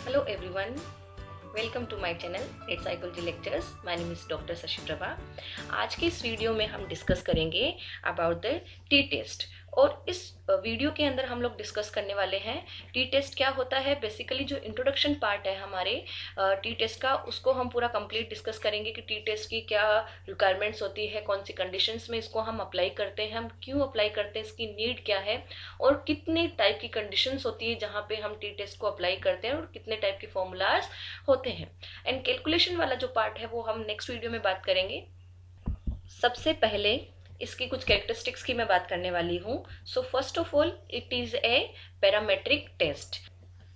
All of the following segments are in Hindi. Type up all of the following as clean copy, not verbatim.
Hello everyone, welcome to my channel it's psychology lectures. My name is doctor Shashi Prabha. आज के इस वीडियो में हम डिस्कस करेंगे अबाउट द टी टेस्ट। और इस वीडियो के अंदर हम लोग डिस्कस करने वाले हैं टी टेस्ट क्या होता है। बेसिकली जो इंट्रोडक्शन पार्ट है हमारे टी टेस्ट का, उसको हम पूरा कंप्लीट डिस्कस करेंगे कि टी टेस्ट की क्या रिक्वायरमेंट्स होती है, कौन सी कंडीशंस में इसको हम अप्लाई करते हैं, हम क्यों अप्लाई करते हैं, इसकी नीड क्या है, और कितने टाइप की कंडीशंस होती है जहाँ पे हम टी टेस्ट को अप्लाई करते हैं, और कितने टाइप के फॉर्मूलाज होते हैं। एंड कैलकुलेशन वाला जो पार्ट है वो हम नेक्स्ट वीडियो में बात करेंगे। सबसे पहले इसकी कुछ कैरेक्टरिस्टिक्स की मैं बात करने वाली हूँ। So first of all it is a parametric test.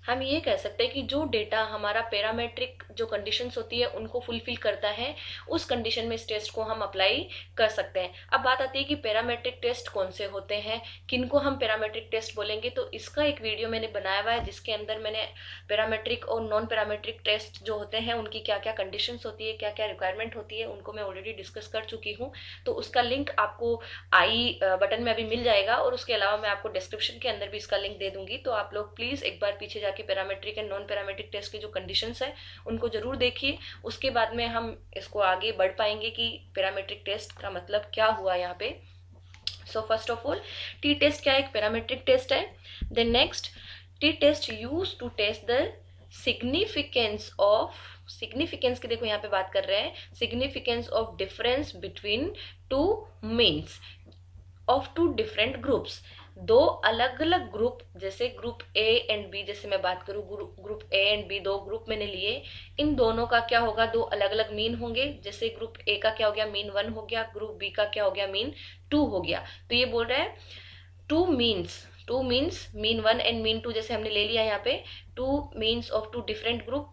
हम ये कह सकते हैं कि जो डेटा हमारा पैरामेट्रिक जो कंडीशंस होती है उनको फुलफिल करता है, उस कंडीशन में इस टेस्ट को हम अप्लाई कर सकते हैं। अब बात आती है कि पैरामेट्रिक टेस्ट कौन से होते हैं, किनको हम पैरामेट्रिक टेस्ट बोलेंगे। तो इसका एक वीडियो मैंने बनाया हुआ है जिसके अंदर मैंने पैरामेट्रिक और नॉन पैरामेट्रिक टेस्ट जो होते हैं उनकी क्या क्या कंडीशंस होती है, क्या क्या रिक्वायरमेंट होती है, उनको मैं ऑलरेडी डिस्कस कर चुकी हूँ। तो उसका लिंक आपको आई बटन में अभी मिल जाएगा, और उसके अलावा मैं आपको डिस्क्रिप्शन के अंदर भी इसका लिंक दे दूंगी। तो आप लोग प्लीज एक बार पीछे जाके parametric and non parametric test की जो कंडीशंस है उनको जरूर देखिए। उसके बाद में हम इसको आगे बढ़ पाएंगे कि पैरामेट्रिक टेस्ट का मतलब क्या हुआ यहाँ पे। So first of all T test क्या एक पैरामेट्रिक टेस्ट है। Then next, T test use to test the significance of, significance की देखो यहाँ पे बात कर रहे हैं, significance of difference between two means of two different groups. दो अलग अलग ग्रुप, जैसे ग्रुप ए एंड बी, जैसे मैं बात करूं ग्रुप ए एंड बी, दो ग्रुप मैंने लिए, इन दोनों का क्या होगा, दो अलग अलग मीन होंगे। जैसे ग्रुप ए का क्या हो गया, मीन 1 हो गया, ग्रुप बी का क्या हो गया, मीन 2 हो गया। तो ये बोल रहा है two means mean 1 and mean 2 जैसे हमने ले लिया यहाँ पे, two means of two different group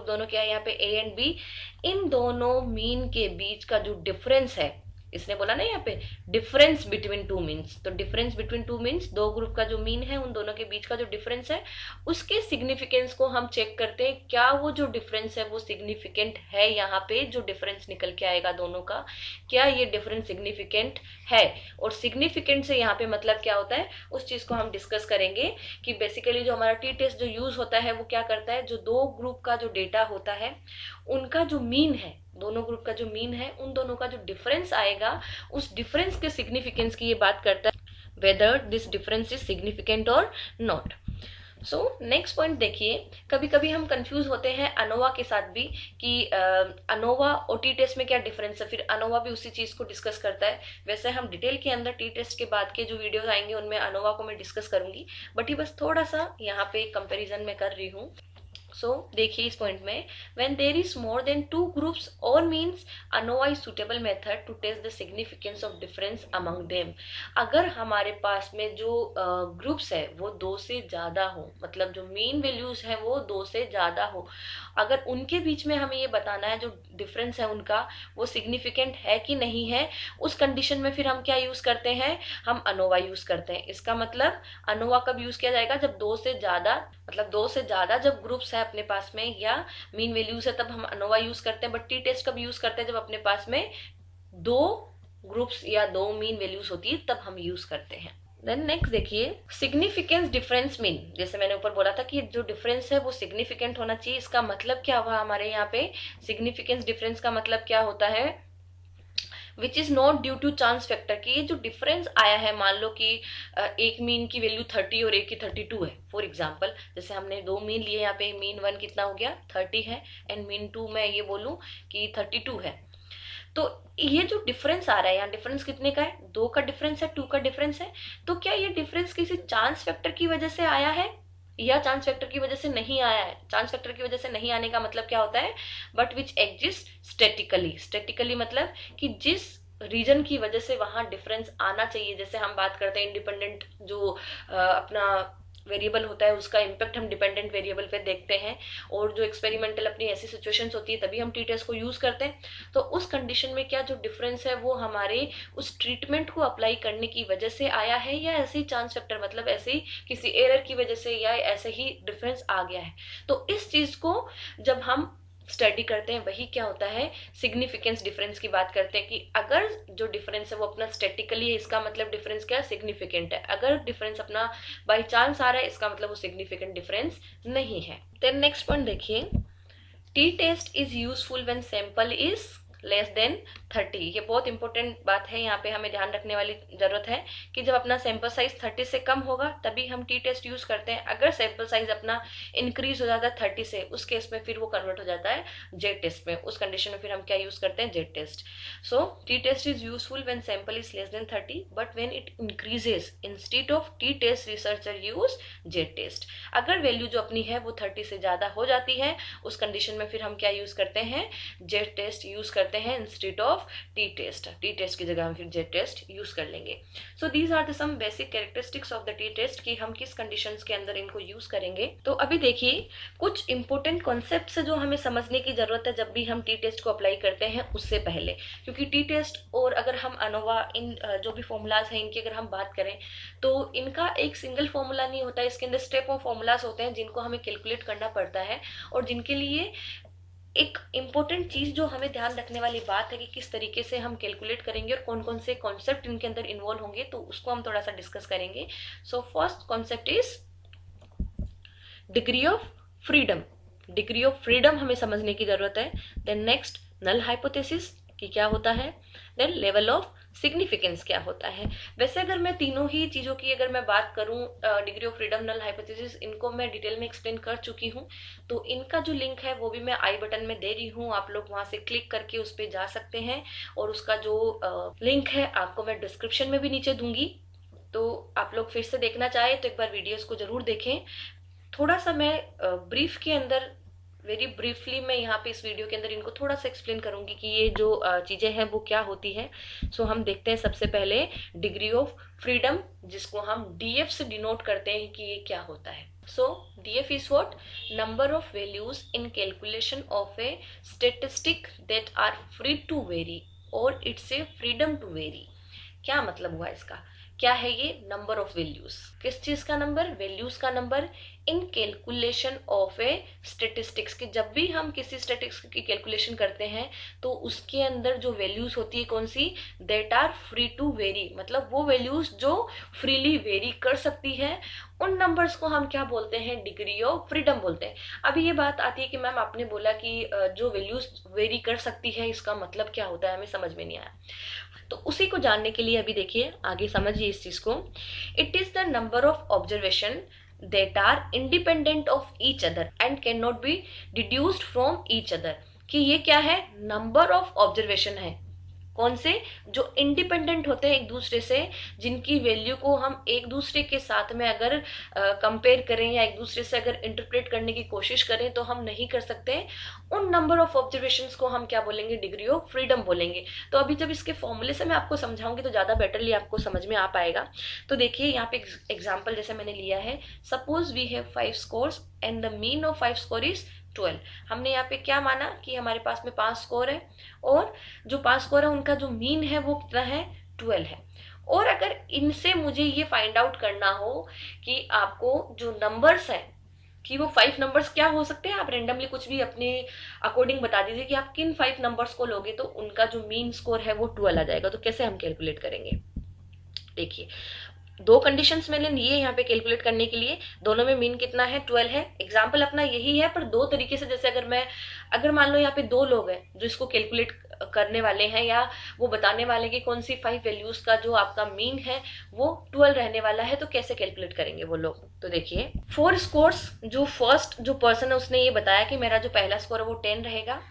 दोनों क्या है यहाँ पे, ए एंड बी। इन दोनों मीन के बीच का जो डिफरेंस है, इसने बोला ना यहाँ पे डिफरेंस बिटवीन टू मीन्स, तो डिफरेंस बिटवीन टू मीन्स दो ग्रुप का जो मीन है उन दोनों के बीच का जो डिफरेंस है उसके सिग्निफिकेंस को हम चेक करते हैं। क्या वो जो डिफरेंस है वो सिग्निफिकेंट है, यहाँ पे जो डिफरेंस निकल के आएगा दोनों का, क्या ये डिफरेंस सिग्निफिकेंट है। और सिग्निफिकेंट से यहाँ पे मतलब क्या होता है उस चीज को हम डिस्कस करेंगे कि बेसिकली जो हमारा टी टेस्ट जो यूज होता है वो क्या करता है, जो दो ग्रुप का जो डेटा होता है उनका जो मीन है, दोनों ग्रुप का जो मीन है उन दोनों का जो डिफरेंस आएगा उस डिफरेंस के सिग्निफिकेंस की ये बात करता है, whether this difference is significant और नॉट। सो नेक्स्ट पॉइंट देखिए, कभी कभी हम कंफ्यूज होते हैं अनोवा के साथ भी कि अनोवा और टी टेस्ट में क्या डिफरेंस है, फिर अनोवा भी उसी चीज को डिस्कस करता है। वैसे हम डिटेल के अंदर टी टेस्ट के बाद के जो वीडियोस आएंगे उनमें अनोवा को मैं डिस्कस करूंगी, बट ये बस थोड़ा सा यहाँ पे कंपेरिजन में कर रही हूँ। सो देखिए इस पॉइंट में, when there is more than two groups or means ANOVA is suitable method to test the significance of difference among them. अगर हमारे पास में जो ग्रुप्स है वो 2 से ज्यादा हो, मतलब जो मीन वैल्यूज है वो 2 से ज्यादा हो, अगर उनके बीच में हमें ये बताना है जो डिफरेंस है उनका वो सिग्निफिकेंट है कि नहीं है, उस कंडीशन में फिर हम क्या यूज करते हैं, हम अनोवा यूज करते हैं। इसका मतलब अनोवा कब यूज किया जाएगा, जब 2 से ज्यादा, मतलब 2 से ज्यादा जब ग्रुप्स है अपने पास में या मीन वैल्यूज है तब हम अनोवा यूज करते हैं। बट टी टेस्ट कब यूज करते हैं, जब अपने पास में 2 ग्रुप्स या 2 मीन वैल्यूज होती है तब हम यूज करते हैं। देन नेक्स्ट देखिए, सिग्निफिकेंस डिफरेंस मीन, जैसे मैंने ऊपर बोला था कि जो डिफरेंस है वो सिग्निफिकेंट होना चाहिए। इसका मतलब क्या हुआ हमारे यहाँ पे, सिग्निफिकेंस डिफरेंस का मतलब क्या होता है, which is not due to chance factor. की ये जो डिफरेंस आया है, मान लो कि एक मीन की वैल्यू 30 और एक की 32 है, फॉर एग्जाम्पल जैसे हमने 2 मीन लिए, यहाँ पे मीन 1 कितना हो गया 30 है एंड मीन 2 मैं ये बोलूं कि 32 है। तो ये जो डिफरेंस आ रहा है यहाँ, डिफरेंस कितने का है, 2 का डिफरेंस है, 2 का डिफरेंस है। तो क्या ये डिफरेंस किसी चांस फैक्टर की वजह से आया है या चांस फैक्टर की वजह से नहीं आया है। चांस फैक्टर की वजह से नहीं आने का मतलब क्या होता है, but which exist statically. Statically मतलब कि जिस रीजन की वजह से वहां डिफरेंस आना चाहिए। जैसे हम बात करते हैं इंडिपेंडेंट जो अपना वेरिएबल होता है उसका इम्पैक्ट हम डिपेंडेंट वेरिएबल पे देखते हैं, और जो एक्सपेरिमेंटल अपनी ऐसी सिचुएशंस होती है तभी हम टी टेस्ट को यूज करते हैं। तो उस कंडीशन में क्या जो डिफरेंस है वो हमारे उस ट्रीटमेंट को अप्लाई करने की वजह से आया है, या ऐसे ही चांस फैक्टर मतलब ऐसे ही किसी एरर की वजह से, या ऐसे ही डिफरेंस आ गया है। तो इस चीज को जब हम स्टडी करते हैं वही क्या होता है, सिग्निफिकेंस डिफरेंस की बात करते हैं कि अगर जो डिफरेंस है वो अपना स्टैटिकली है, इसका मतलब डिफरेंस क्या है, सिग्निफिकेंट है। अगर डिफरेंस अपना बाई चांस आ रहा है, इसका मतलब वो सिग्निफिकेंट डिफरेंस नहीं है। देन नेक्स्ट पॉइंट देखिए, T test is useful when sample is less than 30। ये बहुत इंपॉर्टेंट बात है, यहाँ पे हमें ध्यान रखने वाली जरूरत है कि जब अपना सैंपल साइज 30 से कम होगा तभी हम टी टेस्ट यूज करते हैं। अगर सैंपल साइज अपना इंक्रीज हो जाता है 30 से, उस केस में फिर वो कन्वर्ट हो जाता है जेड टेस्ट में। उस कंडीशन में फिर हम क्या यूज करते हैं, Z test. So T test is useful when sample is less than 30, but when it increases instead of T test researcher use Z test. अगर वैल्यू जो अपनी है वो 30 से ज्यादा हो जाती है, उस कंडीशन में फिर हम क्या यूज करते हैं, जेड टेस्ट यूज करते हैं instead of T test. T test की जगह हम फिर जेड टेस्ट यूज कर लेंगे। So these are the some basic characteristics of the T test कि हम किस कंडीशंस के अंदर इनको यूज करेंगे। तो अभी देखिए कुछ इंपॉर्टेंट कॉन्सेप्ट्स जो हमें समझने की जरूरत है जब भी हम टी टेस्ट को अप्लाई करते हैं उससे पहले, क्योंकि टी टेस्ट और अगर हम अनोवा इन जो भी फॉर्मूलाज हैं इनकी अगर हम बात करें तो इनका एक सिंगल फॉर्मूला नहीं होता है, इसके अंदर स्टेप ऑफ फॉर्मूलाज होते हैं जिनको हमें कैलकुलेट करना पड़ता है, और जिनके लिए एक इम्पोर्टेंट चीज जो हमें ध्यान रखने वाली बात है कि किस तरीके से हम कैलकुलेट करेंगे और कौन कौन से कॉन्सेप्ट इनके अंदर इन्वॉल्व होंगे, तो उसको हम थोड़ा सा डिस्कस करेंगे। So first concept is degree of freedom. Degree of freedom हमें समझने की जरूरत है। देन नेक्स्ट नल हाइपोथेसिस कि क्या होता है। देन लेवल ऑफ सिग्निफिकेंस क्या होता है। वैसे अगर मैं तीनों ही चीजों की अगर मैं बात करूं, degree of freedom, null hypothesis, इनको मैं डिटेल में एक्सप्लेन कर चुकी हूं, तो इनका जो लिंक है वो भी मैं आई बटन में दे रही हूं, आप लोग वहां से क्लिक करके उस पर जा सकते हैं, और उसका जो लिंक है आपको मैं डिस्क्रिप्शन में भी नीचे दूंगी। तो आप लोग फिर से देखना चाहे तो एक बार वीडियोस को जरूर देखें। थोड़ा सा मैं ब्रीफ के अंदर, वेरी ब्रीफली मैं यहाँ पे इस वीडियो के अंदर इनको थोड़ा सा एक्सप्लेन करूंगी कि ये जो चीजें हैं वो क्या होती है। सो हम देखते हैं सबसे पहले डिग्री ऑफ फ्रीडम, जिसको हम डीएफ से डिनोट करते हैं कि ये क्या होता है। So DF is what, number of values in calculation of a statistic that are free to vary or it's a freedom to vary. क्या मतलब हुआ इसका, क्या है ये, नंबर ऑफ वैल्यूज, किस चीज का नंबर, वैल्यूज का number, in calculation of A statistics, कि जब भी हम किसी स्टेटिस्टिक्स की कैलकुलेशन करते हैं तो उसके अंदर जो वैल्यूज होती है कौन सी, that are free to vary, मतलब वो वैल्यूज जो फ्रीली वेरी कर सकती है, उन नंबर्स को हम क्या बोलते हैं, डिग्री ऑफ फ्रीडम बोलते हैं। अभी ये बात आती है कि मैम आपने बोला कि जो वैल्यूज वेरी कर सकती है इसका मतलब क्या होता है, हमें समझ में नहीं आया। तो उसी को जानने के लिए अभी देखिए आगे समझिए इस चीज को। It is the number of observation that are independent of each other and cannot be deduced from each other। कि ये क्या है, नंबर ऑफ ऑब्जर्वेशन है, कौन से, जो इंडिपेंडेंट होते हैं एक दूसरे से, जिनकी वैल्यू को हम एक दूसरे के साथ में अगर कंपेयर करें या एक दूसरे से अगर इंटरप्रेट करने की कोशिश करें तो हम नहीं कर सकते। उन नंबर ऑफ ऑब्जर्वेशंस को हम क्या बोलेंगे, डिग्री ऑफ फ्रीडम बोलेंगे। तो अभी जब इसके फॉर्मूले से मैं आपको समझाऊंगी तो ज्यादा बेटरली आपको समझ में आ पाएगा। तो देखिए यहाँ पे एग्जाम्पल जैसे मैंने लिया है, suppose we have 5 scores and the mean of 5 score is 12। हमने यहाँ पे क्या माना कि हमारे पास में 5 स्कोर है और जो 5 स्कोर है उनका जो मीन है वो कितना है, 12 है। और अगर इनसे मुझे ये फाइंड आउट करना हो कि आपको जो नंबर्स है कि वो 5 नंबर्स क्या हो सकते हैं, आप रेंडमली कुछ भी अपने अकॉर्डिंग बता दीजिए कि आप किन 5 नंबर्स को लोगे तो उनका जो मीन स्कोर है वो 12 आ जाएगा। तो कैसे हम कैलकुलेट करेंगे, देखिए दो कंडीशंस मैंने लिए यहाँ पे कैलकुलेट करने के लिए, दोनों में मीन कितना है, 12 है। एग्जाम्पल अपना यही है पर दो तरीके से, जैसे अगर मान लो यहाँ पे 2 लोग हैं जो इसको कैलकुलेट करने वाले हैं या वो बताने वाले कि कौन सी 5 वैल्यूज का जो आपका मीन है वो 12 रहने वाला है, तो कैसे कैलकुलेट करेंगे वो लोग। तो देखिए 4 स्कोर्स, जो फर्स्ट जो पर्सन है उसने ये बताया कि मेरा जो पहला स्कोर है वो 10 रहेगा,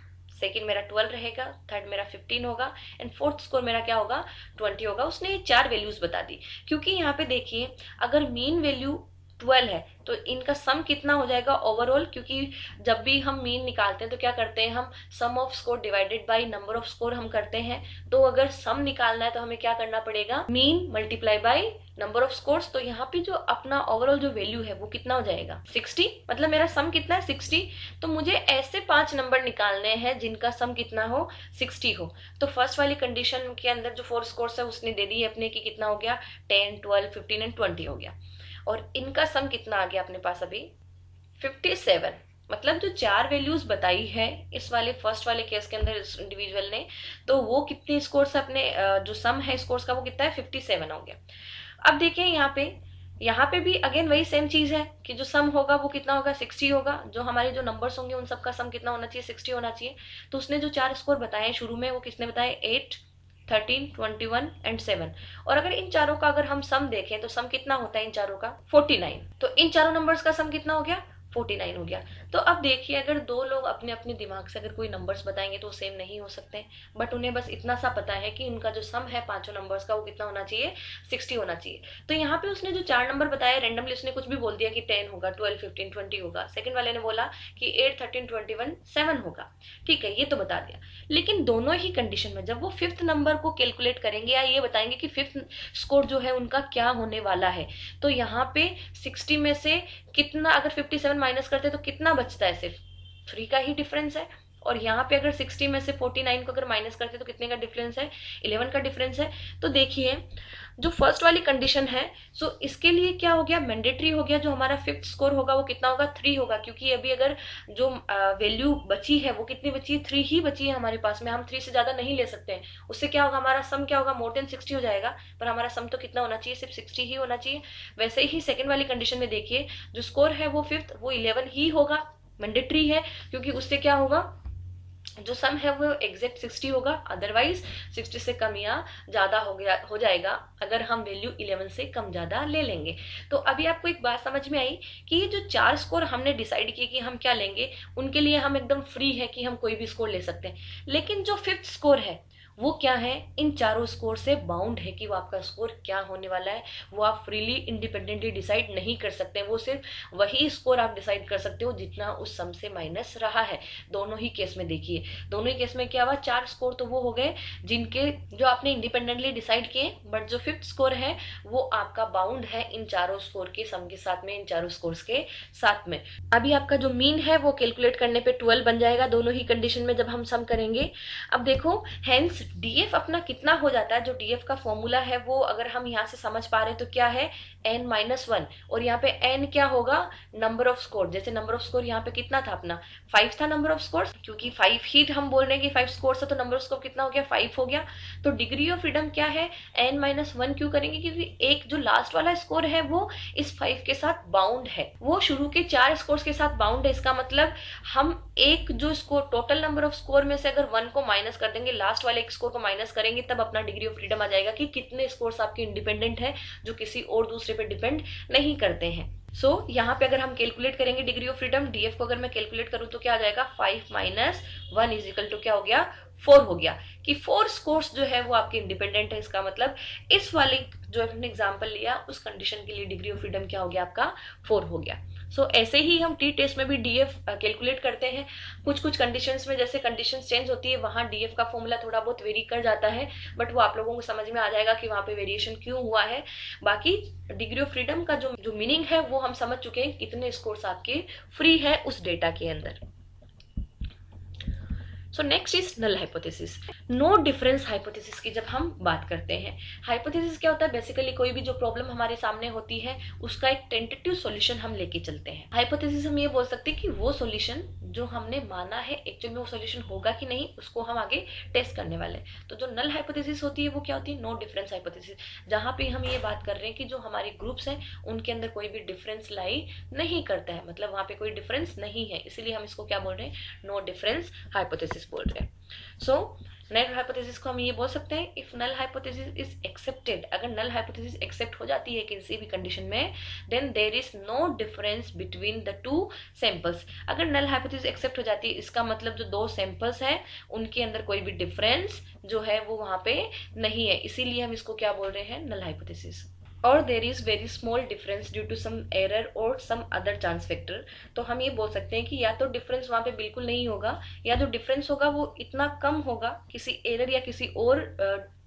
सेकेंड मेरा 12 रहेगा, थर्ड मेरा 15 होगा एंड फोर्थ स्कोर मेरा क्या होगा, 20 होगा। उसने ये 4 वैल्यूज बता दी, क्योंकि यहाँ पे देखिए अगर मीन वैल्यू 12 है तो इनका सम कितना हो जाएगा ओवरऑल, क्योंकि जब भी हम मीन निकालते हैं तो क्या करते हैं, हम sum of score divided by number of score हम करते हैं। तो अगर सम निकालना है तो हमें क्या करना पड़ेगा, mean multiply by number of scores. तो यहाँ पे जो अपना ओवरऑल जो वैल्यू है वो कितना हो जाएगा, 60। मतलब मेरा सम कितना है, 60। तो मुझे ऐसे 5 नंबर निकालने हैं जिनका सम कितना हो, 60 हो। तो फर्स्ट वाली कंडीशन के अंदर जो 4 स्कोर्स है उसने दे दी अपने की कितना हो गया, 10, 12, 15 एंड 20 हो गया। और इनका सम कितना आ गया अपने पास अभी, 57। मतलब मतलब जो 4 वैल्यूज बताई है इस वाले फर्स्ट वाले केस के अंदर इस इंडिविजुअल ने, तो वो कितने स्कोर्स अपने जो सम है स्कोर्स का वो कितना है 57 हो गया। अब देखिए यहाँ पे भी अगेन वही सेम चीज है कि जो सम होगा वो कितना होगा 60 होगा, जो हमारे जो नंबर्स होंगे उन सबका सम कितना होना चाहिए 60 होना चाहिए। तो उसने जो 4 स्कोर बताए शुरू में वो किसने बताए 8, 13, 21 एंड 7। और अगर इन चारों का अगर हम सम देखें तो सम कितना होता है इन चारों का 49। तो इन चारों नंबर्स का सम कितना हो गया 49 हो गया। तो अब देखिए अगर दो लोग अपने अपने दिमाग से अगर कोई नंबर्स बताएंगे तो सेम नहीं हो सकते, बट उन्हें बस इतना सा पता है कि उनका जो सम है पांचों नंबर्स का वो कितना होना चाहिए 60 होना चाहिए। तो यहाँ पे उसने जो 4 नंबर बताया रेंडमली उसने कुछ भी बोल दिया कि 10 होगा, 12, 15, 20 होगा। सेकंड वाले ने बोला कि 8, 13, 21, 7 होगा। ठीक है, ये तो बता दिया। लेकिन दोनों ही कंडीशन में जब वो फिफ्थ नंबर को कैलकुलेट करेंगे या ये बताएंगे कि फिफ्थ स्कोर जो है उनका क्या होने वाला है, तो यहाँ पे 60 में से कितना अगर 57 माइनस करते तो कितना बचता है, सिर्फ 3 का ही डिफरेंस है। और यहाँ पे अगर 60 में से 49 को अगर माइनस करते तो कितने का डिफरेंस है 11 का डिफरेंस है। तो देखिए जो फर्स्ट वाली कंडीशन है सो इसके लिए क्या हो गया मैंडेटरी हो गया, जो हमारा फिफ्थ स्कोर होगा वो कितना होगा 3 होगा, क्योंकि अभी अगर जो वैल्यू बची है वो कितनी बची है 3 ही बची है हमारे पास में, हम 3 से ज्यादा नहीं ले सकते हैं। उससे क्या होगा हमारा सम क्या होगा मोर देन 60 हो जाएगा, पर हमारा सम तो कितना होना चाहिए सिर्फ 60 ही होना चाहिए। वैसे ही सेकंड वाली कंडीशन में देखिए जो स्कोर है वो फिफ्थ वो 11 ही होगा, मैंडेटरी है, क्योंकि उससे क्या होगा जो सम है वो एग्जैक्ट 60 होगा, अदरवाइज 60 से कम या ज्यादा हो जाएगा अगर हम वैल्यू 11 से कम ज्यादा ले लेंगे। तो अभी आपको एक बात समझ में आई कि ये जो 4 स्कोर हमने डिसाइड किए कि हम क्या लेंगे, उनके लिए हम एकदम फ्री है कि हम कोई भी स्कोर ले सकते हैं। लेकिन जो फिफ्थ स्कोर है वो क्या है इन चारों स्कोर से बाउंड है कि वो आपका स्कोर क्या होने वाला है, वो आप फ्रीली इंडिपेंडेंटली डिसाइड नहीं कर सकते। वो सिर्फ वही स्कोर आप डिसाइड कर सकते हो जितना उस सम से माइनस रहा है। दोनों ही केस में देखिए, दोनों ही केस में क्या हुआ 4 स्कोर तो वो हो गए जिनके जो आपने इंडिपेंडेंटली डिसाइड किए, बट जो फिफ्थ स्कोर है वो आपका बाउंड है इन चारों स्कोर के सम के साथ में, इन चारों स्कोर्स के साथ में। अभी आपका जो मीन है वो कैलकुलेट करने पे 12 बन जाएगा दोनों ही कंडीशन में जब हम सम करेंगे। अब देखो हेंस डीएफ अपना कितना हो जाता है, जो डीएफ का फॉर्मूला है वो अगर हम यहाँ से समझ पा रहे हैं तो क्या है n-1, और यहाँ पे n क्या होगा नंबर ऑफ स्कोर। जैसे नंबर ऑफ स्कोर यहाँ पे कितना था अपना 5 था नंबर ऑफ स्कोर, क्योंकि 5 ही हम बोल रहे हैं कि 5 स्कोर है तो नंबर ऑफ स्कोर कितना हो गया 5 हो गया। तो डिग्री ऑफ फ्रीडम क्या है n-1 क्यों करेंगे, क्योंकि एक जो लास्ट वाला स्कोर है वो इस 5 के साथ बाउंड है, वो शुरू के 4 स्कोर के साथ बाउंड है। इसका मतलब हम एक जो score total number of score में से अगर 1 को माइनस कर देंगे, लास्ट वाले एक स्कोर को माइनस करेंगे, तब अपना डिग्री ऑफ फ्रीडम आ जाएगा कि कितने स्कोर्स आपके इंडिपेंडेंट है जो किसी और दूसरे पे डिपेंड नहीं करते हैं। सो यहाँ पे अगर हम कैलकुलेट करेंगे डिग्री ऑफ फ्रीडम, डीएफ को अगर मैं कैलकुलेट करूं तो क्या आ जाएगा 5 माइनस 1 इज इक्वल टू क्या हो गया 4 हो गया, कि 4 स्कोर्स जो है वो आपके इंडिपेंडेंट है। इसका मतलब इस वाले जो हमने एग्जांपल लिया उस कंडीशन के लिए डिग्री ऑफ फ्रीडम क्या हो गया आपका 4 हो गया। सो ऐसे ही हम टी टेस्ट में भी डीएफ कैलकुलेट करते हैं। कुछ कुछ कंडीशंस में जैसे कंडीशंस चेंज होती है वहां डीएफ का फॉर्मूला थोड़ा बहुत वेरी कर जाता है, बट वो आप लोगों को समझ में आ जाएगा कि वहां पे वेरिएशन क्यों हुआ है। बाकी डिग्री ऑफ फ्रीडम का जो मीनिंग है वो हम समझ चुके हैं, कितने स्कोर्स आपके फ्री है उस डेटा के अंदर। So next is null hypothesis, no difference hypothesis की जब हम बात करते हैं। हाइपोथेसिस क्या होता है, बेसिकली कोई भी जो प्रॉब्लम हमारे सामने होती है उसका एक टेंटेटिव सॉल्यूशन हम लेके चलते हैं। हाइपोथेसिस हम ये बोल सकते हैं कि वो सॉल्यूशन जो हमने माना है एक्चुअली में वो सॉल्यूशन होगा कि नहीं उसको हम आगे टेस्ट करने वाले। तो जो नल हाइपोथेसिस होती है वो क्या होती है नो डिफरेंस हाइपोथेसिस, जहां पे हम ये बात कर रहे हैं कि जो हमारे ग्रुप्स हैं उनके अंदर कोई भी डिफरेंस लाई नहीं करता है, मतलब वहां पे कोई डिफरेंस नहीं है, इसीलिए हम इसको क्या बोल रहे हैं नो डिफरेंस हाइपोथेसिस बोल रहे हैं। सो नल हाइपोथेसिस को हम ये बोल सकते हैं if null hypothesis is accepted, अगर नल हाइपोथेसिस एक्सेप्ट हो जाती है किसी भी कंडीशन में, then there is no difference between the two samples. अगर नल हाइपोथेसिस एक्सेप्ट हो जाती है इसका मतलब जो दो सैंपल्स हैं उनके अंदर कोई भी डिफरेंस जो है वो वहां पे नहीं है, इसीलिए हम इसको क्या बोल रहे हैं नल हाइपोथेसिस। और there is very small difference due to some error और सम अदर चांस फैक्टर, तो हम ये बोल सकते हैं कि या तो डिफरेंस वहां पे बिल्कुल नहीं होगा, या जो डिफरेंस होगा वो इतना कम होगा किसी एरर या किसी और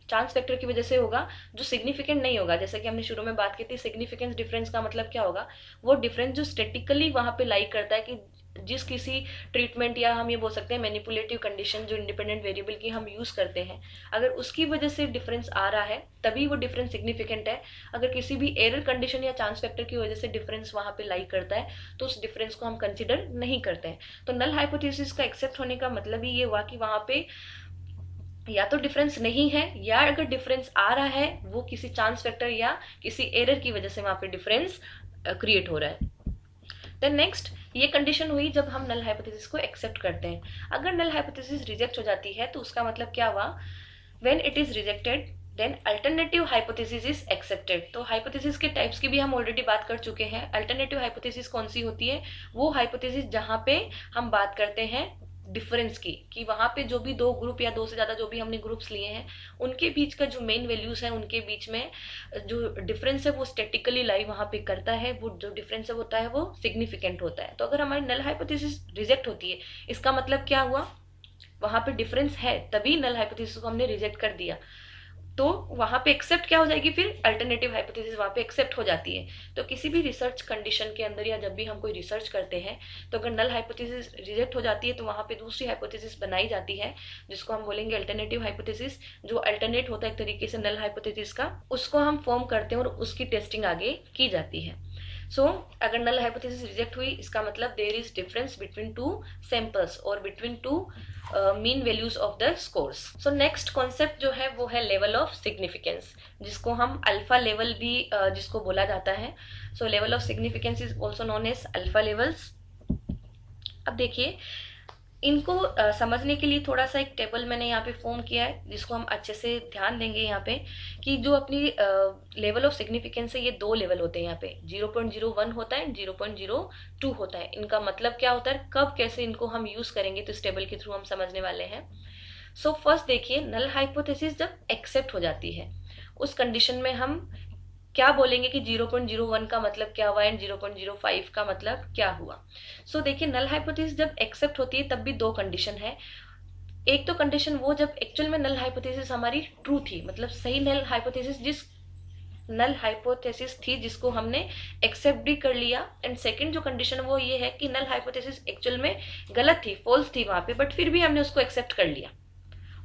चांस फैक्टर की वजह से होगा जो सिग्निफिकेंट नहीं होगा। जैसे कि हमने शुरू में बात की थी सिग्निफिकेंस डिफरेंस का मतलब क्या होगा, वो डिफरेंस जो स्टेटिकली वहां पे लाई करता है कि जिस किसी ट्रीटमेंट या हम ये बोल सकते हैं मैनिपुलेटिव कंडीशन जो इंडिपेंडेंट वेरिएबल की हम यूज करते हैं, अगर उसकी वजह से डिफरेंस आ रहा है तभी वो डिफरेंस सिग्निफिकेंट है। अगर किसी भी एरर कंडीशन या चांस फैक्टर की वजह से डिफरेंस वहां पे लाई करता है तो उस डिफरेंस को हम कंसिडर नहीं करते हैं। तो नल हाइपोथेसिस का एक्सेप्ट होने का मतलब ही ये हुआ कि वहां पे या तो डिफरेंस नहीं है, या अगर डिफरेंस आ रहा है वो किसी चांस फैक्टर या किसी एरर की वजह से वहां पे डिफरेंस क्रिएट हो रहा है। देन नेक्स्ट, ये कंडीशन हुई जब हम नल हाइपोथेसिस को एक्सेप्ट करते हैं। अगर नल हाइपोथेसिस रिजेक्ट हो जाती है तो उसका मतलब क्या हुआ, when it is rejected then alternative hypothesis is accepted. तो हाइपोथेसिस के टाइप्स की भी हम ऑलरेडी बात कर चुके हैं। अल्टरनेटिव हाइपोथेसिस कौन सी होती है, वो हाइपोथेसिस जहां पे हम बात करते हैं डिफरेंस की, कि वहां पे जो भी दो ग्रुप या दो से ज्यादा जो भी हमने ग्रुप्स लिए हैं उनके बीच का जो मेन वैल्यूज है उनके बीच में जो डिफरेंस है वो स्टैटिकली लाई वहां पे करता है, वो जो डिफरेंस है होता है वो सिग्निफिकेंट होता है। तो अगर हमारी नल हाइपोथेसिस रिजेक्ट होती है इसका मतलब क्या हुआ, वहां पे डिफरेंस है तभी नल हाइपोथेसिस को हमने रिजेक्ट कर दिया। तो वहां पे एक्सेप्ट क्या हो जाएगी, फिर अल्टरनेटिव हाइपोथेसिस वहां पे एक्सेप्ट हो जाती है। तो किसी भी रिसर्च कंडीशन के अंदर या जब भी हम कोई रिसर्च करते हैं तो अगर नल हाइपोथेसिस रिजेक्ट हो जाती है तो वहां पे दूसरी हाइपोथेसिस बनाई जाती है जिसको हम बोलेंगे अल्टरनेटिव हाइपोथेसिस, जो अल्टरनेट होता है एक तरीके से नल हाइपोथेसिस का, उसको हम फॉर्म करते हैं और उसकी टेस्टिंग आगे की जाती है। सो अगर नल हाइपोथेसिस रिजेक्ट हुई इसका मतलब there is difference between two samples or between two mean values of the scores. So next concept जो है वो है लेवल ऑफ सिग्निफिकेंस, जिसको हम अल्फा लेवल भी जिसको बोला जाता है। So level of significance is also known as alpha levels. अब देखिए इनको समझने के लिए थोड़ा सा एक टेबल मैंने यहाँ पे फॉर्म किया है जिसको हम अच्छे से ध्यान देंगे यहाँ पे, कि जो अपनी लेवल ऑफ सिग्निफिकेंस है ये दो लेवल होते हैं यहाँ पे, 0.01 होता है, 0.02 होता है। इनका मतलब क्या होता है, कब कैसे इनको हम यूज करेंगे तो इस टेबल के थ्रू हम समझने वाले हैं। सो फर्स्ट देखिए, नल हाइपोथेसिस जब एक्सेप्ट हो जाती है उस कंडीशन में हम क्या बोलेंगे कि 0.01 का मतलब क्या हुआ एंड 0.05 का मतलब क्या हुआ। सो देखिए नल हाइपोथेसिस जब एक्सेप्ट होती है तब भी दो कंडीशन है। एक तो कंडीशन वो जब एक्चुअल में नल हाइपोथेसिस हमारी ट्रू थी, मतलब सही नल हाइपोथेसिस, जिस नल हाइपोथेसिस थी जिसको हमने एक्सेप्ट भी कर लिया। एंड सेकंड जो कंडीशन वो ये है कि नल हाइपोथेसिस एक्चुअल में गलत थी, फॉल्स थी वहां पे, बट फिर भी हमने उसको एक्सेप्ट कर लिया।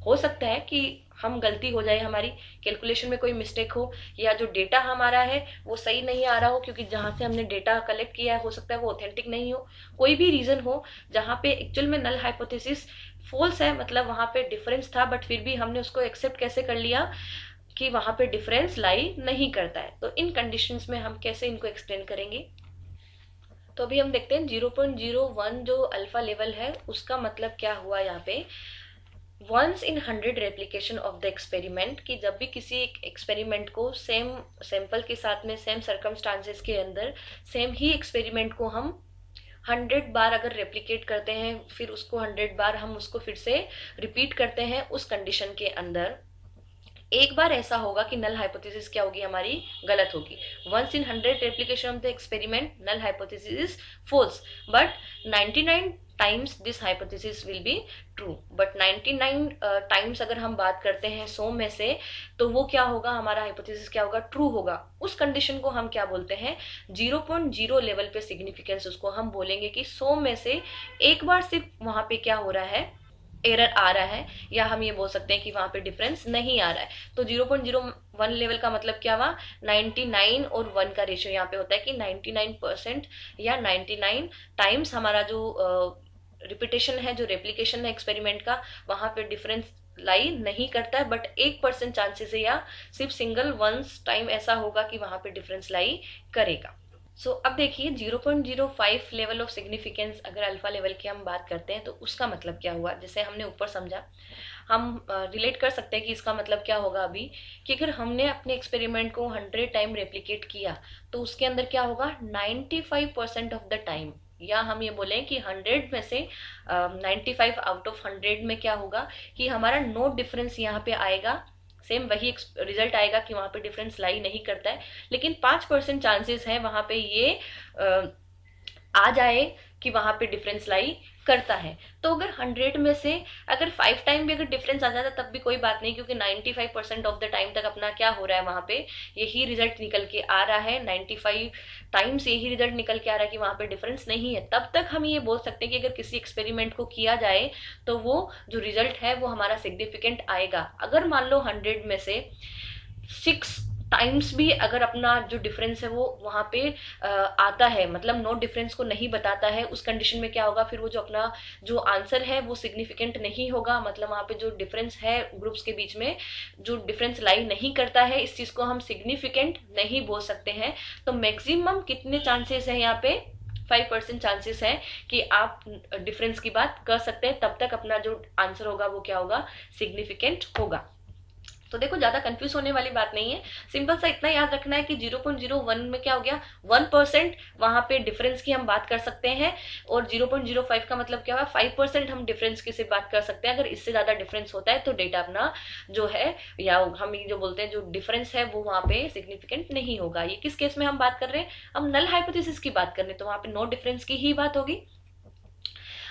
हो सकता है कि हम गलती हो जाए, हमारी कैलकुलेशन में कोई मिस्टेक हो, या जो डेटा हमारा है वो सही नहीं आ रहा हो, क्योंकि जहां से हमने डेटा कलेक्ट किया है हो सकता है वो ऑथेंटिक नहीं हो, कोई भी रीजन हो जहां पे एक्चुअल में नल हाइपोथेसिस फॉल्स है, मतलब वहां पे डिफरेंस था बट फिर भी हमने उसको एक्सेप्ट कैसे कर लिया कि वहां पे डिफरेंस लाई नहीं करता है। तो इन कंडीशंस में हम कैसे इनको एक्सप्लेन करेंगे, तो अभी हम देखते हैं 0.01 जो अल्फा लेवल है उसका मतलब क्या हुआ यहाँ पे। Once in 100 replication of the experiment, कि जब भी किसी एक एक्सपेरिमेंट को सेम सैंपल के साथ में सेम सर्कमस्टांसेस के अंदर सेम ही एक्सपेरिमेंट को हम 100 बार अगर रेप्लिकेट करते हैं, फिर उसको 100 बार हम उसको फिर से रिपीट करते हैं उस कंडीशन के अंदर, एक बार ऐसा होगा कि नल हाइपोथेसिस क्या होगी, हमारी गलत होगी। Once in 100 replication of the experiment null hypothesis is false, but 99 times this hypothesis will be true. But 99 times अगर हम बात करते हैं 100 में से, तो वो क्या होगा, हमारा हाइपोथेसिस क्या होगा, ट्रू होगा। उस कंडीशन को हम क्या बोलते हैं, 0.0 लेवल पे सिग्निफिकेंस, उसको हम बोलेंगे कि 100 में से एक बार सिर्फ वहां पे क्या हो रहा है, एरर आ रहा है, या हम ये बोल सकते हैं कि वहां पे डिफरेंस नहीं आ रहा है। तो 0.01 लेवल का मतलब क्या हुआ, 99 और 1 का रेशियो यहाँ पे होता है कि 99% या 99 टाइम्स हमारा जो रिपीटेशन है, जो रेप्लिकेशन है एक्सपेरिमेंट का, वहां पे डिफरेंस लाई नहीं करता है, बट 1% चांसेस है या सिर्फ सिंगल वंस टाइम ऐसा होगा कि वहां पे डिफरेंस लाई करेगा। सो अब देखिए 0.05 लेवल ऑफ सिग्निफिकेंस अगर अल्फा लेवल की हम बात करते हैं तो उसका मतलब क्या हुआ, जैसे हमने ऊपर समझा, हम रिलेट कर सकते हैं कि इसका मतलब क्या होगा अभी, कि अगर हमने अपने एक्सपेरिमेंट को 100 टाइम रेप्लिकेट किया तो उसके अंदर क्या होगा, 95% ऑफ द टाइम, या हम ये बोलें कि 100 में से 95 आउट ऑफ 100 में क्या होगा कि हमारा नो डिफरेंस यहाँ पे आएगा, सेम वही रिजल्ट आएगा कि वहां पे डिफरेंस लाई नहीं करता है, लेकिन 5% चांसेस है वहां पे ये आ जाए कि वहां पे डिफरेंस लाई करता है। तो अगर 100 में से अगर 5 टाइम भी अगर डिफरेंस आ जाता तब भी कोई बात नहीं, क्योंकि 95% ऑफ द टाइम तक अपना क्या हो रहा है, वहां पे यही रिजल्ट निकल के आ रहा है, 95 टाइम्स यही रिजल्ट निकल के आ रहा है कि वहां पे डिफरेंस नहीं है। तब तक हम ये बोल सकते हैं कि अगर किसी एक्सपेरिमेंट को किया जाए तो वो जो रिजल्ट है वो हमारा सिग्निफिकेंट आएगा। अगर मान लो 100 में से 6 टाइम्स भी अगर अपना जो डिफरेंस है वो वहां पे आता है, मतलब नो डिफरेंस को नहीं बताता है, उस कंडीशन में क्या होगा, फिर वो जो अपना जो आंसर है वो सिग्निफिकेंट नहीं होगा। मतलब वहां पे जो डिफरेंस है ग्रुप्स के बीच में, जो डिफरेंस लाई नहीं करता है, इस चीज को हम सिग्निफिकेंट नहीं बोल सकते हैं। तो मैक्सिमम कितने चांसेस है यहाँ पे, 5% चांसेस है कि आप डिफरेंस की बात कर सकते हैं, तब तक अपना जो आंसर होगा वो क्या होगा, सिग्निफिकेंट होगा। तो देखो ज्यादा कंफ्यूज होने वाली बात नहीं है, सिंपल सा इतना याद रखना है कि 0.01 में क्या हो गया, 1% वहां पे डिफरेंस की हम बात कर सकते हैं, और 0.05 का मतलब क्या हुआ, 5% हम डिफरेंस की से बात कर सकते हैं। अगर इससे ज्यादा डिफरेंस होता है तो डेटा अपना जो है, या हम ये जो बोलते हैं जो डिफरेंस है वो वहां पे सिग्निफिकेंट नहीं होगा। ये किस केस में हम बात कर रहे हैं, हम नल हाइपोथेसिस की बात कर रहे हैं, तो वहां पे नो डिफरेंस की ही बात होगी।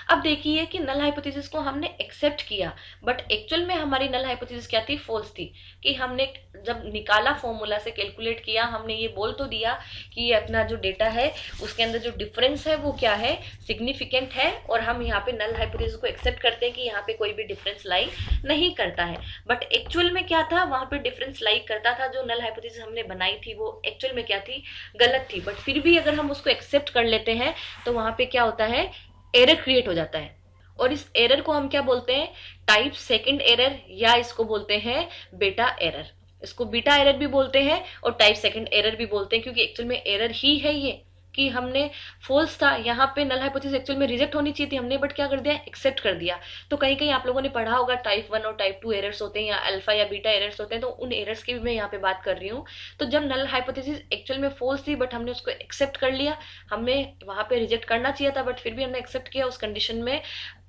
अब देखिए कि नल हाइपोथेसिस को हमने एक्सेप्ट किया, बट एक्चुअल में हमारी नल हाइपोथेसिस क्या थी, फॉल्स थी। कि हमने जब निकाला फॉर्मूला से कैलकुलेट किया, हमने ये बोल तो दिया कि ये अपना जो डेटा है उसके अंदर जो डिफरेंस है वो क्या है, सिग्निफिकेंट है, और हम यहाँ पे नल हाइपोथेसिस को एक्सेप्ट करते हैं कि यहाँ पे कोई भी डिफरेंस लाई नहीं करता है। बट एक्चुअल में क्या था, वहां पे डिफरेंस लाई करता था। जो नल हाइपोथेसिस हमने बनाई थी वो एक्चुअल में क्या थी, गलत थी। बट फिर भी अगर हम उसको एक्सेप्ट कर लेते हैं तो वहां पे क्या होता है, एरर क्रिएट हो जाता है। और इस एरर को हम क्या बोलते हैं, टाइप सेकंड एरर, या इसको बोलते हैं बेटा एरर। इसको बीटा एरर भी बोलते हैं और टाइप सेकंड एरर भी बोलते हैं, क्योंकि एक्चुअल में एरर ही है ये कि हमने फॉल्स था, यहाँ पे नल हाइपोथेसिस एक्चुअल में रिजेक्ट होनी चाहिए थी, हमने बट क्या कर दिया, एक्सेप्ट कर दिया। तो कहीं कहीं आप लोगों ने पढ़ा होगा टाइप 1 और टाइप 2 एरर्स होते हैं, या अल्फा या बीटा एरर्स होते हैं, तो उन एरर्स की भी मैं यहाँ पे बात कर रही हूँ। तो जब नल हाइपोथेसिस एक्चुअल में फॉल्स थी बट हमने उसको एक्सेप्ट कर लिया, हमें वहां पे रिजेक्ट करना चाहिए था बट फिर भी हमने एक्सेप्ट किया, उस कंडीशन में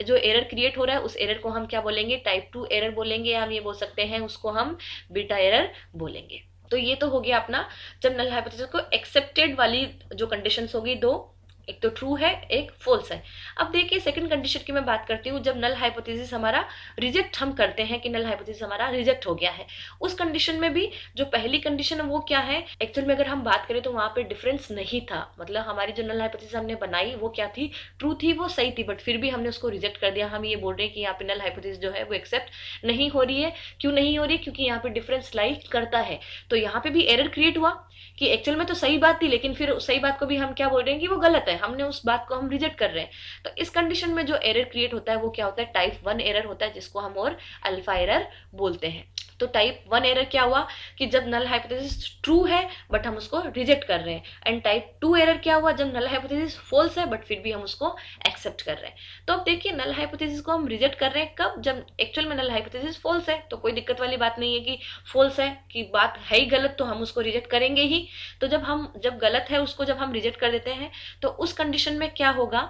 जो एरर क्रिएट हो रहा है उस एरर को हम क्या बोलेंगे, टाइप 2 एरर बोलेंगे, या हम ये बोल सकते हैं उसको हम बीटा एरर बोलेंगे। तो ये तो हो गया अपना जब नल हाइपोथेसिस को एक्सेप्टेड वाली जो कंडीशंस होगी दो, एक तो ट्रू है एक फॉल्स है। अब देखिए सेकंड कंडीशन की मैं बात करती हूँ, जब नल हाइपोथेसिस हमारा रिजेक्ट हम करते हैं कि नल हाइपोथेसिस हमारा रिजेक्ट हो गया है, उस कंडीशन में भी जो पहली कंडीशन है वो क्या है, एक्चुअल में अगर हम बात करें तो वहां पे डिफरेंस नहीं था। मतलब हमारी जो नल हाइपोथेसिस हमने बनाई वो क्या थी, ट्रू थी, वो सही थी, बट फिर भी हमने उसको रिजेक्ट कर दिया। हम ये बोल रहे हैं कि यहाँ पे नल हाइपोथेसिस जो है वो एक्सेप्ट नहीं हो रही है। क्यों नहीं हो रही, क्योंकि यहाँ पे डिफरेंस लाई करता है। तो यहाँ पे भी एरर क्रिएट हुआ कि एक्चुअल में तो सही बात थी, लेकिन फिर सही बात को भी हम क्या बोल रहे हैं कि वो गलत है, हमने उस बात को हम रिजेक्ट कर रहे हैं। तो इस कंडीशन में जो एरर क्रिएट होता है वो क्या होता है, टाइप 1 एरर होता है, जिसको हम और अल्फा एरर बोलते हैं। तो टाइप 1 एरर क्या हुआ कि जब नल हाइपोथेसिस ट्रू है बट हम उसको रिजेक्ट कर रहे हैं, एंड टाइप 2 एरर क्या हुआ, जब नल हाइपोथेसिस फॉल्स है बट फिर भी हम उसको एक्सेप्ट कर रहे हैं। तो अब देखिए नल हाइपोथेसिस को हम रिजेक्ट कर रहे हैं कब, जब एक्चुअल में नल हाइपोथेसिस फॉल्स है। तो कोई दिक्कत वाली बात नहीं है कि फॉल्स है कि बात है ही गलत, तो हम उसको रिजेक्ट करेंगे ही। तो जब गलत है उसको जब हम रिजेक्ट कर देते हैं तो उस कंडीशन में क्या होगा,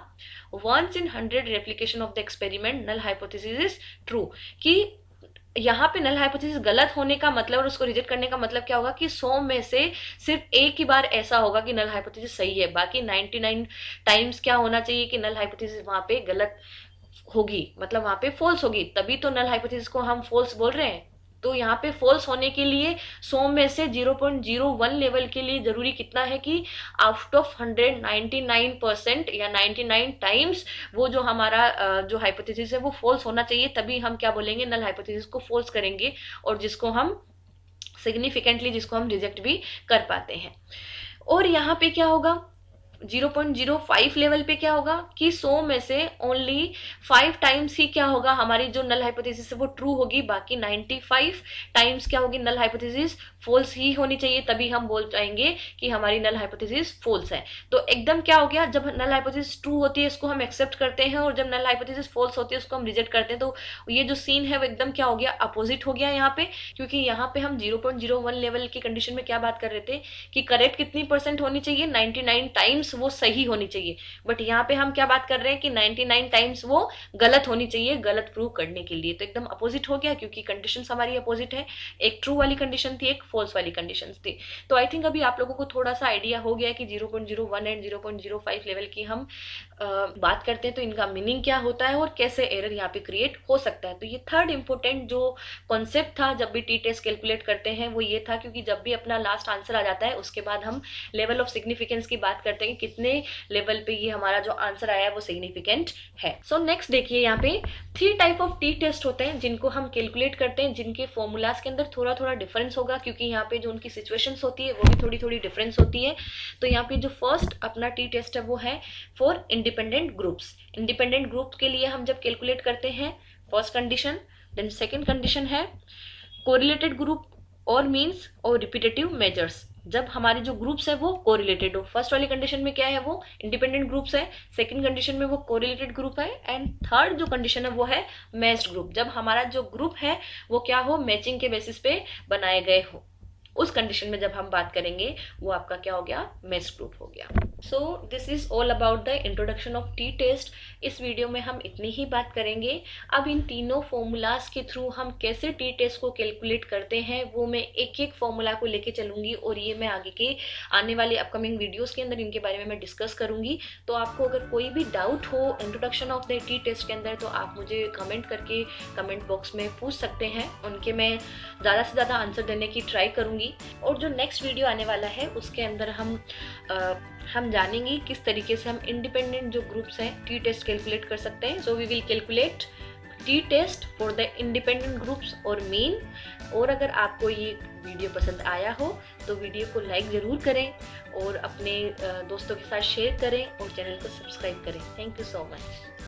once in 100 replication of the experiment null hypothesis is true. कि यहाँ पे नल हाइपोथेसिस गलत होने का मतलब और उसको रिजेक्ट करने का मतलब क्या होगा कि 100 में से सिर्फ एक ही बार ऐसा होगा कि नल हाइपोथेसिस सही है, बाकी 99 टाइम्स क्या होना चाहिए कि नल हाइपोथेसिस वहां पे गलत होगी, मतलब वहां पे फॉल्स होगी, तभी तो नल हाइपोथेसिस को हम फॉल्स बोल रहे हैं। तो यहाँ पे फॉल्स होने के लिए 100 में से 0.01 लेवल के लिए जरूरी कितना है कि आउट ऑफ 199% या 99 टाइम्स वो जो हमारा जो हाइपोथेसिस है वो फॉल्स होना चाहिए, तभी हम क्या बोलेंगे, नल हाइपोथेसिस को फॉल्स करेंगे, और जिसको हम सिग्निफिकेंटली जिसको हम रिजेक्ट भी कर पाते हैं। और यहाँ पे क्या होगा, 0.05 लेवल पे क्या होगा कि 100 में से ओनली 5 टाइम्स ही क्या होगा, हमारी जो नल हाइपोथेसिस है वो ट्रू होगी, बाकी 95 टाइम्स क्या होगी, नल हाइपोथेसिस फॉल्स ही होनी चाहिए, तभी हम बोल पाएंगे कि हमारी नल हाइपोथेसिस फॉल्स है। तो एकदम क्या हो गया, जब नल हाइपोथेसिस ट्रू होती है इसको हम एक्सेप्ट करते हैं, और जब नल हाइपोथेसिस फॉल्स होती है उसको हम रिजेक्ट करते हैं। तो ये जो सीन है वो एकदम क्या हो गया, अपोजिट हो गया यहाँ पे, क्योंकि यहाँ पे हम 0.01 लेवल की कंडीशन में क्या बात कर रहे थे कि करेक्ट कितनी परसेंट होनी चाहिए, 99 टाइम्स टाइम्स वो सही होनी चाहिए, बट यहाँ पे हम क्या बात कर रहे हैं कि 99 टाइम्स वो गलत होनी चाहिए गलत प्रूव करने के लिए। तो एकदम अपोजिट हो गया, क्योंकि कंडीशन हमारी अपोजिट है, एक ट्रू वाली कंडीशन थी, एक फॉल्स वाली कंडीशन थी। तो आई थिंक अभी आप लोगों को थोड़ा सा आइडिया हो गया कि 0.01 एंड 0.05 लेवल की हम बात करते हैं तो इनका मीनिंग क्या होता है और कैसे एरर यहाँ पे क्रिएट हो सकता है। तो ये थर्ड इंपॉर्टेंट जो कॉन्सेप्ट था जब भी टी टेस्ट कैलकुलेट करते हैं वो ये था, क्योंकि जब भी अपना लास्ट आंसर आ जाता है उसके बाद हम लेवल ऑफ सिग्निफिकेंस की बात करते हैं कि कितने लेवल पे ये हमारा जो आंसर आया है वो सिग्निफिकेंट है। सो नेक्स्ट देखिए, यहाँ पे 3 टाइप ऑफ टी टेस्ट होते हैं जिनको हम कैलकुलेट करते हैं, जिनके फॉर्मूलाज के अंदर थोड़ा थोड़ा डिफरेंस होगा, क्योंकि यहाँ पे जो उनकी सिचुएशंस होती है वो भी थोड़ी थोड़ी डिफरेंस होती है। तो यहाँ पे जो फर्स्ट अपना टी टेस्ट है वो है for independent groups. Independent group के लिए हम जब कैलकुलेट करते हैं first condition, then second condition है कोरिलेटेड ग्रुप और मीन्स और रिपीटेटिव मेजर्स। जब हमारे जो ग्रुप्स है वो कोरिलेटेड हो, फर्स्ट वाली कंडीशन में क्या है वो इंडिपेंडेंट ग्रुप्स है, सेकंड कंडीशन में वो कोरिलेटेड ग्रुप है, एंड थर्ड जो कंडीशन है वो है मैच्ड ग्रुप। जब हमारा जो ग्रुप है वो क्या हो, मैचिंग के बेसिस पे बनाए गए हो, उस कंडीशन में जब हम बात करेंगे वो आपका क्या हो गया, मैच्ड ग्रुप हो गया। So this is all about the introduction of T test. इस वीडियो में हम इतनी ही बात करेंगे। अब इन तीनों फॉर्मूलाज के थ्रू हम कैसे टी टेस्ट को कैलकुलेट करते हैं वो मैं एक एक फॉर्मूला को लेके चलूंगी, और ये मैं आगे के आने वाले अपकमिंग वीडियोस के अंदर इनके बारे में मैं डिस्कस करूंगी। तो आपको अगर कोई भी डाउट हो introduction of the T test के अंदर तो आप मुझे कमेंट करके कमेंट बॉक्स में पूछ सकते हैं, उनके मैं ज़्यादा से ज़्यादा आंसर देने की ट्राई करूंगी। और जो नेक्स्ट वीडियो आने वाला है उसके अंदर हम जानेंगे किस तरीके से हम इंडिपेंडेंट जो ग्रुप्स हैं टी टेस्ट कैलकुलेट कर सकते हैं। So we will calculate T test for the independent groups और मीन। और अगर आपको ये वीडियो पसंद आया हो तो वीडियो को लाइक ज़रूर करें और अपने दोस्तों के साथ शेयर करें और चैनल को सब्सक्राइब करें। Thank you so much.